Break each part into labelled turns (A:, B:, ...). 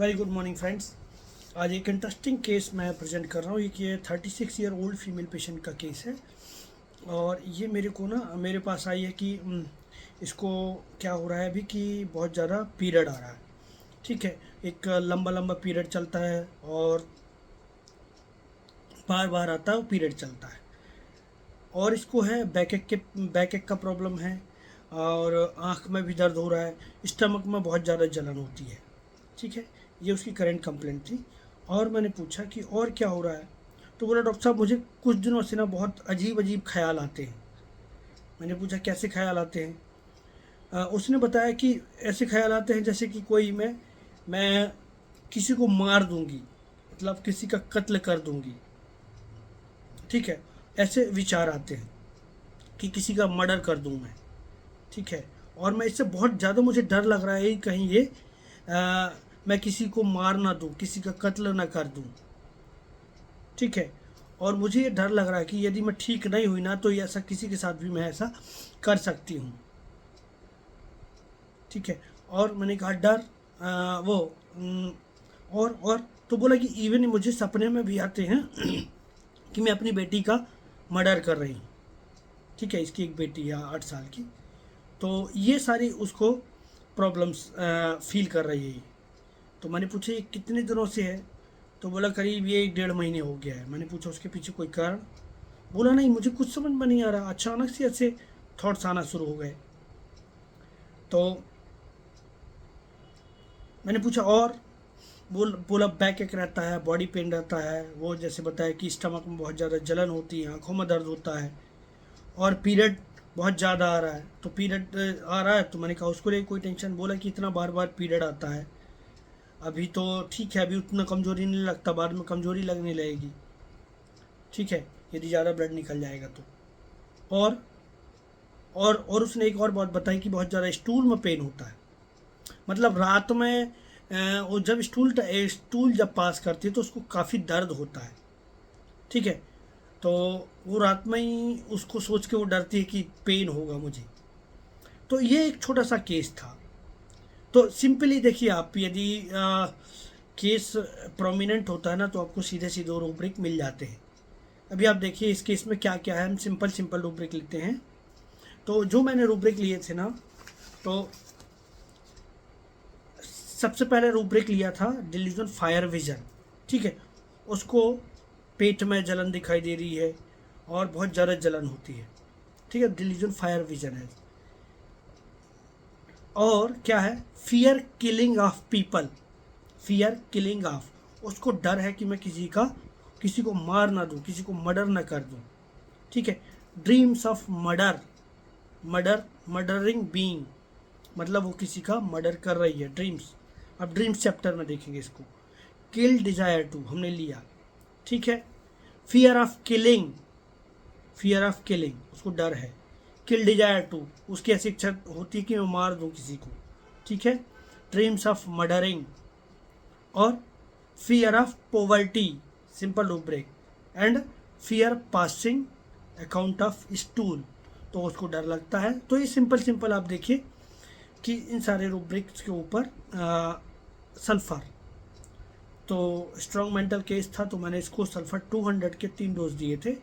A: Very good morning friends. आज एक interesting case मैं प्रेजेंट कर रहा हूँ। ये 36 ईयर ओल्ड फीमेल पेशेंट का केस है और ये मेरे पास आई है कि इसको क्या हो रहा है अभी कि बहुत ज़्यादा पीरियड आ रहा है। ठीक है, एक लंबा लंबा पीरियड चलता है और बार बार आता है और पीरियड चलता है। और इसको है बैक एक का प्रॉब्लम है और आँख में भी दर्द हो रहा है, स्टमक में बहुत ज़्यादा जलन होती है। ठीक है, ये उसकी करेंट कंप्लेंट थी। और मैंने पूछा कि और क्या हो रहा है, तो बोला डॉक्टर साहब मुझे कुछ दिनों से ना बहुत अजीब अजीब ख्याल आते हैं। मैंने पूछा कैसे ख्याल आते हैं। उसने बताया कि ऐसे ख्याल आते हैं जैसे कि मैं किसी को मार दूंगी, मतलब किसी का कत्ल कर दूंगी। ठीक है, ऐसे विचार आते हैं कि किसी का मर्डर कर दूं मैं। ठीक है, और मैं इससे बहुत ज़्यादा मुझे डर लग रहा है कहीं ये मैं किसी को मार ना दूं, किसी का कत्ल ना कर दूं। ठीक है, और मुझे ये डर लग रहा है कि यदि मैं ठीक नहीं हुई ना तो ये ऐसा किसी के साथ भी मैं ऐसा कर सकती हूँ। ठीक है, और मैंने कहा डर वो और तो बोला कि इवन मुझे सपने में भी आते हैं कि मैं अपनी बेटी का मर्डर कर रही हूँ। ठीक है, इसकी एक बेटी है 8 साल की। तो ये सारी उसको प्रॉब्लम्स फील कर रही है। तो मैंने पूछा ये कितने दिनों से है, तो बोला करीब ये 1.5 महीने हो गया है। मैंने पूछा उसके पीछे कोई कारण, बोला नहीं मुझे कुछ समझ में नहीं आ रहा, अचानक से ऐसे थॉट्स आना शुरू हो गए। तो मैंने पूछा और बोला बैक एक रहता है, बॉडी पेन रहता है, वो जैसे बताया कि स्टमक में बहुत ज़्यादा जलन होती है, आँखों में दर्द होता है और पीरियड बहुत ज़्यादा आ रहा है। तो पीरियड आ रहा है तो मैंने कहा उसको लिए कोई टेंशन। बोला कि इतना बार बार पीरियड आता है, अभी तो ठीक है, अभी उतना कमज़ोरी नहीं लगता, बाद में कमज़ोरी लगने लगेगी। ठीक है, यदि ज़्यादा ब्लड निकल जाएगा तो। और और उसने एक और बात बताई कि बहुत ज़्यादा स्टूल में पेन होता है, मतलब रात में वो जब स्टूल जब पास करती है तो उसको काफ़ी दर्द होता है। ठीक है, तो वो रात में ही उसको सोच के वो डरती है कि पेन होगा मुझे। तो ये एक छोटा सा केस था। तो सिंपली देखिए आप, यदि केस प्रोमिनेंट होता है ना तो आपको सीधे सीधे रूब्रिक मिल जाते हैं। अभी आप देखिए इस केस में क्या क्या है, हम सिंपल सिंपल रूब्रिक लिखते हैं। तो जो मैंने रूब्रिक लिए थे ना, तो सबसे पहले रूब्रिक लिया था डिल्यूजन फायर विजन। ठीक है, उसको पेट में जलन दिखाई दे रही है और बहुत ज़्यादा जलन होती है। ठीक है, डिल्यूजन फायर विजन है। और क्या है, fear killing of people, fear killing of, उसको डर है कि मैं किसी को मार ना दूं, किसी को मर्डर ना कर दूं। ठीक है, ड्रीम्स ऑफ मर्डरिंग बीइंग, मतलब वो किसी का मर्डर कर रही है, ड्रीम्स। अब ड्रीम्स चैप्टर में देखेंगे इसको। किल डिजायर टू हमने लिया। ठीक है, fear of killing, fear of killing उसको डर है। किल डिजायर टू, उसकी ऐसी इच्छा होती है कि मैं मार दूं किसी को। ठीक है, ड्रीम्स ऑफ मर्डरिंग। और fear of poverty, simple rubric. And fear passing account of stool, तो उसको डर लगता है। तो ये सिंपल सिंपल आप देखिए कि इन सारे रूब्रिक्स के ऊपर सल्फर, तो स्ट्रॉन्ग मेंटल केस था तो मैंने इसको सल्फर 200 के 3 डोज दिए थे।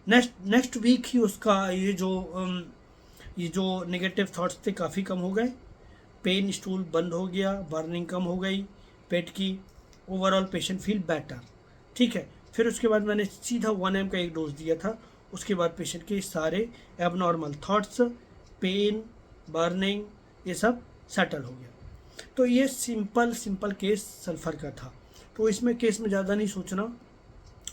A: नेक्स्ट वीक ही उसका ये जो नेगेटिव थॉट्स थे काफ़ी कम हो गए, पेन स्टूल बंद हो गया, बर्निंग कम हो गई पेट की, ओवरऑल पेशेंट फील बेटर। ठीक है, फिर उसके बाद मैंने सीधा 1 ml का एक डोज दिया था। उसके बाद पेशेंट के सारे एबनॉर्मल थॉट्स, पेन, बर्निंग, ये सब सेटल हो गया। तो ये सिंपल सिंपल केस सल्फर का था। तो इसमें केस में ज़्यादा नहीं सोचना,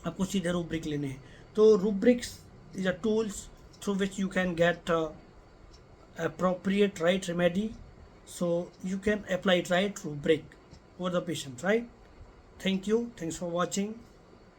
A: आपको सीधे रूब्रिक लेने हैं। तो rubrics is a tools through which you can get appropriate right remedy, so you can apply it right rubric over the patient, right? Thank you, thanks for watching.